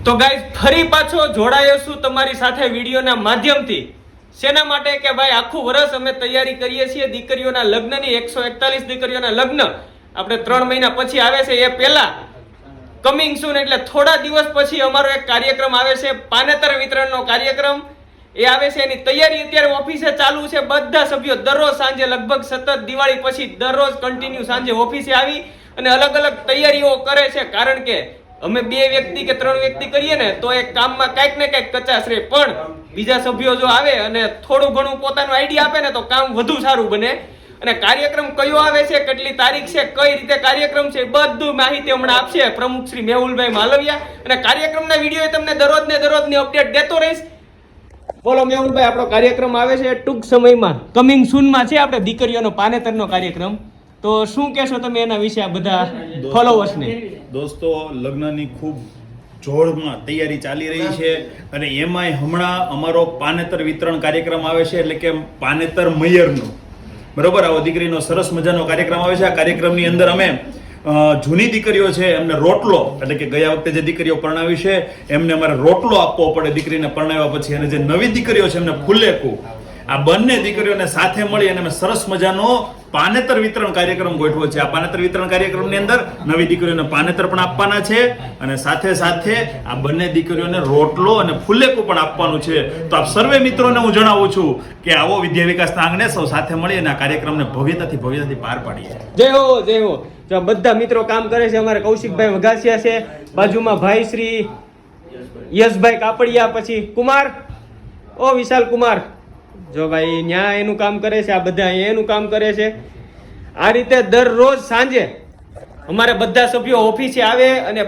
તો ગાઈઝ ફરી પાછો જોડાયો છું તમારી સાથે વિડીયોના માધ્યમથી. શેના માટે કે ભાઈ આખું વર્ષ અમે તૈયારી કરીએ છીએ દીકરીઓના લગ્નની. 141 દીકરીઓના લગ્ન આપણે 3 મહિના પછી આવે છે. એ પહેલા કમિંગ સૂન એટલે થોડા દિવસ પછી અમારો એક કાર્યક્રમ આવે છે, પાનેતર વિતરણનો કાર્યક્રમ. એ આવે છે, એની તૈયારી અત્યારે ઓફિસે ચાલુ છે. બધા સભ્યો દરરોજ સાંજે લગભગ સતત દિવાળી પછી દરરોજ કન્ટિન્યુ સાંજે ઓફિસે આવી અને અલગ અલગ તૈયારીઓ કરે છે. કારણ કે અમે 2 વ્યક્તિ કે 3 વ્યક્તિ કરીએ ને તો એ કામમાં કંઈક ને કંઈક કચાશ રહે, પણ બીજા સભ્યો જો આવે અને થોડું ઘણું પોતાનું આઈડિયા આપે ને તો કામ વધુ સારું બને. અને કાર્યક્રમ કયો આવે છે, કેટલી તારીખ છે, કઈ રીતે કાર્યક્રમ છે, બધું માહિતી હમણાં આપશે પ્રમુખ શ્રી મેહુલભાઈ માલવિયા. અને કાર્યક્રમના વિડીયો તમને દરરોજની અપડેટ દેતો રહીશ. બોલો મેહુલભાઈ, આપણો કાર્યક્રમ આવે છે ટૂંક સમયમાં, કમિંગ સૂનમાં છે આપણે દીકરીઓનો પાનેતરનો કાર્યક્રમ. તો શું કહેશો તમે એના વિશે આ બધા ફોલોવર્સને? દોસ્તો, લગ્નની ખૂબ જોરમાં તૈયારી ચાલી રહી છે અને એમાંય હમણાં અમારો પાનેતર વિતરણ કાર્યક્રમ આવે છે, એટલે કે પાનેતર મૈયરનો, બરોબર, આવો દીકરીનો સરસ મજાનો કાર્યક્રમ આવે છે. આ કાર્યક્રમની અંદર અમે જૂની દીકરીઓ છે એમને રોટલો, એટલે કે ગયા વખતે જે દીકરીઓ પરણાવી છે એમને અમારે રોટલો આપવો પડે દીકરીને પરણાવ્યા પછી, અને જે નવી દીકરીઓ છે એમને ફુલેકું. આ બંને દીકરીઓને સાથે મળી અને અમે સરસ મજાનો પાનેતર વિતરણ કાર્યક્રમ ગોઠવો છે. આ પાનેતર વિતરણ કાર્યક્રમની અંદર નવી દીકરીઓને પાનેતર પણ આપવાના છે અને સાથે સાથે આ બંને દીકરીઓને રોટલો અને ફુલેકું પણ આપવાનું છે. તો આપ સર્વે મિત્રોને હું જણાવું છું કે આવો વિદ્યા વિકાસના આંગણે સૌ સાથે મળી અને આ કાર્યક્રમને ભવ્યતાથી પાર પાડીએ. જય હો, જય હો. જો બધા મિત્રો કામ કરે છે. અમારે કૌશિકભાઈ વઘાસિયા છે, બાજુમાં ભાઈ શ્રી યશભાઈ કાપડિયા, પછી કુમાર, ઓ વિશાલ કુમાર, જો ભાઈ ન્યા એનું કામ કરે છે, આ બધા અહીંયા એનું કામ કરે છે. આ રીતે દરરોજ સાંજે અમારે બધા સભ્યો ઓફિસે આવે અને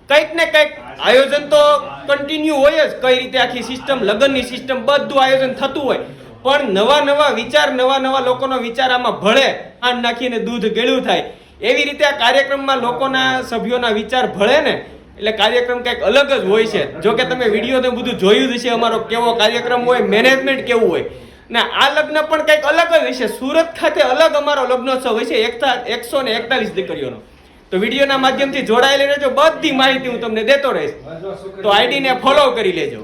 કંઈક ને કંઈક આયોજન તો કન્ટિન્યુ હોય જ. કઈ રીતે આખી સિસ્ટમ, લગ્નની સિસ્ટમ, બધું આયોજન થતું હોય, પણ નવા વિચાર, નવા લોકોનો વિચાર આમાં ભળે. ખાંડ નાખીને દૂધ ગળ્યું થાય એવી રીતે આ કાર્યક્રમમાં લોકોના સભ્યોના વિચાર ભળે ને, એટલે કાર્યક્રમ કંઈક અલગ જ હોય છે. જો કે તમે વિડીયો ને બધું જોયું જ છે અમારો કેવો કાર્યક્રમ હોય, મેનેજમેન્ટ કેવું હોય. ને આ લગ્ન પણ કંઈક અલગ જ હશે. સુરત ખાતે અલગ અમારો લગ્નોત્સવ હોય છે 141 દીકરીઓનો. તો વિડીયોના માધ્યમથી જોડાયેલી રહેજો, બધી માહિતી હું તમને દેતો રહીશ. તો આઈડીને ફોલો કરી લેજો.